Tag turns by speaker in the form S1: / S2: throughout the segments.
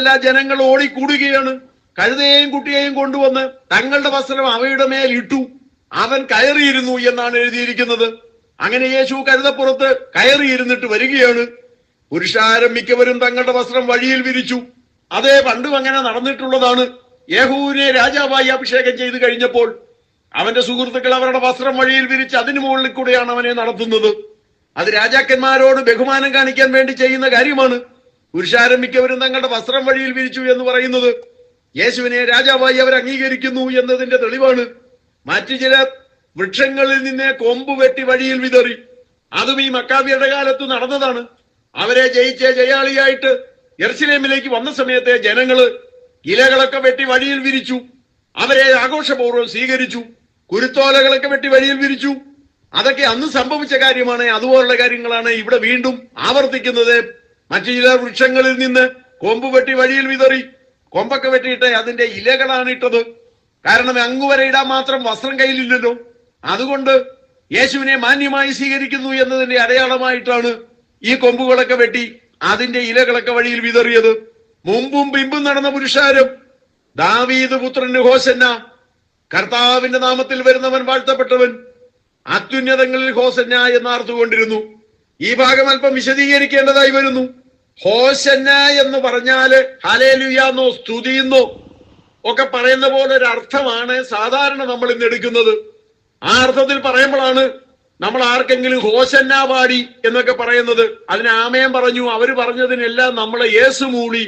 S1: എല്ലാ ജനങ്ങൾ ഓടിക്കൂടുകയാണ്. കഴുതയെയും കുട്ടിയെയും കൊണ്ടുവന്ന് തങ്ങളുടെ വസ്ത്രം അവയുടെ മേൽ ഇട്ടു. അവൻ കയറിയിരുന്നു എന്നാണ് എഴുതിയിരിക്കുന്നത്. അങ്ങനെ യേശു കഴുതപ്പുറത്ത് കയറിയിരുന്നിട്ട് വരികയാണ്. പുരുഷാരം മിക്കവരും തങ്ങളുടെ വസ്ത്രം വഴിയിൽ വിരിച്ചു. അതേ പണ്ടും അങ്ങനെ നടന്നിട്ടുള്ളതാണ്. യേഹൂവിനെ രാജാവായി അഭിഷേകം ചെയ്തു കഴിഞ്ഞപ്പോൾ അവന്റെ സുഹൃത്തുക്കൾ അവരുടെ വസ്ത്രം വഴിയിൽ വിരിച്ച് അതിനു മുകളിൽ കൂടെയാണ് അവനെ നടത്തുന്നത്. അത് രാജാക്കന്മാരോട് ബഹുമാനം കാണിക്കാൻ വേണ്ടി ചെയ്യുന്ന കാര്യമാണ്. പുരുഷാരം മിക്കവരും തങ്ങളുടെ വസ്ത്രം വഴിയിൽ വിരിച്ചു എന്ന് പറയുന്നത് യേശുവിനെ രാജാവായി അവർ അംഗീകരിക്കുന്നു എന്നതിന്റെ തെളിവാണ്. മറ്റു ചില വൃക്ഷങ്ങളിൽ നിന്ന് കൊമ്പ് വെട്ടി വഴിയിൽ വിതറി. അതും ഈ മക്കാബിയുടെ കാലത്ത് നടന്നതാണ്. അവരെ ജയിച്ച് ജയാളിയായിട്ട് യെരുശലേമിലേക്ക് വന്ന സമയത്തെ ജനങ്ങള് ഇലകളൊക്കെ വെട്ടി വഴിയിൽ വിരിച്ചു. അവരെ ആഘോഷപൂർവ്വം സ്വീകരിച്ചു. കുരുത്തോലകളൊക്കെ വെട്ടി വഴിയിൽ വിരിച്ചു. അതൊക്കെ അന്ന് സംഭവിച്ച കാര്യമാണ്. അതുപോലുള്ള കാര്യങ്ങളാണ് ഇവിടെ വീണ്ടും ആവർത്തിക്കുന്നത്. മറ്റു ചില വൃക്ഷങ്ങളിൽ നിന്ന് കൊമ്പ് വെട്ടി വഴിയിൽ വിതറി. കൊമ്പൊക്കെ വെട്ടിയിട്ട് അതിന്റെ ഇലകളാണ് ഇട്ടത്. കാരണം അങ്ങുവരെ ഇടാൻ മാത്രം വസ്ത്രം കയ്യിലില്ലല്ലോ. അതുകൊണ്ട് യേശുവിനെ മാന്യമായി സ്വീകരിക്കുന്നു എന്നതിന്റെ അടയാളമായിട്ടാണ് ഈ കൊമ്പുകളൊക്കെ വെട്ടി അതിന്റെ ഇലകളൊക്കെ വഴിയിൽ വിതറിയത്. മുമ്പും പിമ്പും നടന്ന പുരുഷാരം ദാവീദ് പുത്രന് ഹോസന്ന, കർത്താവിന്റെ നാമത്തിൽ വരുന്നവൻ വാഴ്ത്തപ്പെട്ടവൻ, അത്യുന്നതങ്ങളിൽ ഹോസന്ന എന്നാർത്തുകൊണ്ടിരുന്നു. ഈ ഭാഗം അല്പം വിശദീകരിക്കേണ്ടതായി വരുന്നു. ഹോസന്ന എന്ന് പറഞ്ഞാല് ഹല്ലേലൂയാന്നോ സ്തുതിയെന്നോ ഒക്കെ പറയുന്ന പോലെ ഒരു അർത്ഥമാണ് സാധാരണ നമ്മൾ ഇന്ന് എടുക്കുന്നത്. ആ അർത്ഥത്തിൽ പറയുമ്പോഴാണ് നമ്മൾ ആർക്കെങ്കിലും ഹോസന്ന പാടി എന്നൊക്കെ പറയുന്നത്. അതിന് ആമേൻ പറഞ്ഞു. അവര് പറഞ്ഞതിനെല്ലാം നമ്മളെ യേശു മൂളി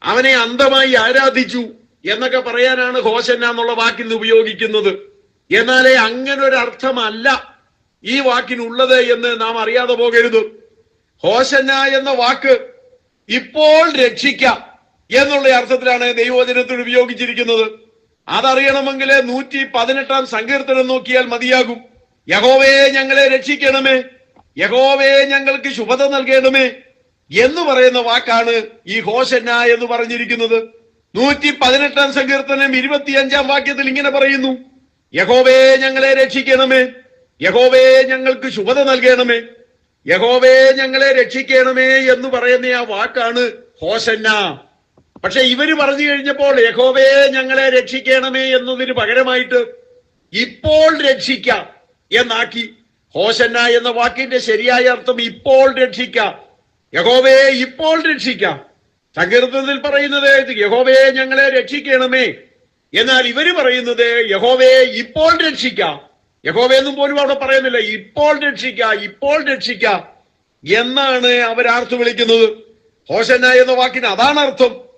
S1: അവനെ അന്ധമായി ആരാധിച്ചു എന്നൊക്കെ പറയാനാണ് ഹോസന്ന എന്നുള്ള വാക്കിന് ഉപയോഗിക്കുന്നത്. എന്നാലേ അങ്ങനെ ഒരു അർത്ഥമല്ല ഈ വാക്കിനുള്ളത് എന്ന് നാം അറിയാതെ പോകരുത്. ഹോസന്ന എന്ന വാക്ക് ഇപ്പോൾ രക്ഷിക്കാം എന്നുള്ള അർത്ഥത്തിലാണ് ദൈവവചനത്തിൽ ഉപയോഗിച്ചിരിക്കുന്നത്. അതറിയണമെങ്കിൽ 118 സങ്കീർത്തനം നോക്കിയാൽ മതിയാകും. യഹോവേ ഞങ്ങളെ രക്ഷിക്കണമേ, യഹോവേ ഞങ്ങൾക്ക് ശുഭത നൽകണമേ എന്ന് പറയുന്ന വാക്കാണ് ഈ ഹോസന്ന എന്ന് പറഞ്ഞിരിക്കുന്നത്. 118 സങ്കീർത്തനം 25 വാക്യത്തിൽ ഇങ്ങനെ പറയുന്നു, യഹോവേ ഞങ്ങളെ രക്ഷിക്കണമേ, യഹോവേ ഞങ്ങൾക്ക് ശുഭത നൽകണമേ, യഹോവേ ഞങ്ങളെ രക്ഷിക്കണമേ എന്ന് പറയുന്ന ആ വാക്കാണ് ഹോസന്ന. പക്ഷെ ഇവര് പറഞ്ഞു കഴിഞ്ഞപ്പോൾ യഹോവേ ഞങ്ങളെ രക്ഷിക്കണമേ എന്നതിന് പകരമായിട്ട് ഇപ്പോൾ രക്ഷിക്കാം എന്നാക്കി. ഹോസന്ന എന്ന വാക്കിന്റെ ശരിയായ അർത്ഥം ഇപ്പോൾ രക്ഷിക്കാം, യഹോവേ ഇപ്പോൾ രക്ഷിക്കാം. സങ്കീർത്തനത്തിൽ പറയുന്നത് യഹോവേ ഞങ്ങളെ രക്ഷിക്കണമേ, എന്നാൽ ഇവര് പറയുന്നത് യഹോവേ ഇപ്പോൾ രക്ഷിക്കാം. യഹോവേ എന്നും പോലും അവിടെ പറയുന്നില്ല, ഇപ്പോൾ രക്ഷിക്കാം, ഇപ്പോൾ രക്ഷിക്കാം എന്നാണ് അവരാർത്തു വിളിക്കുന്നത്. ഹോസന്ന എന്ന വാക്കിന് അതാണ് അർത്ഥം.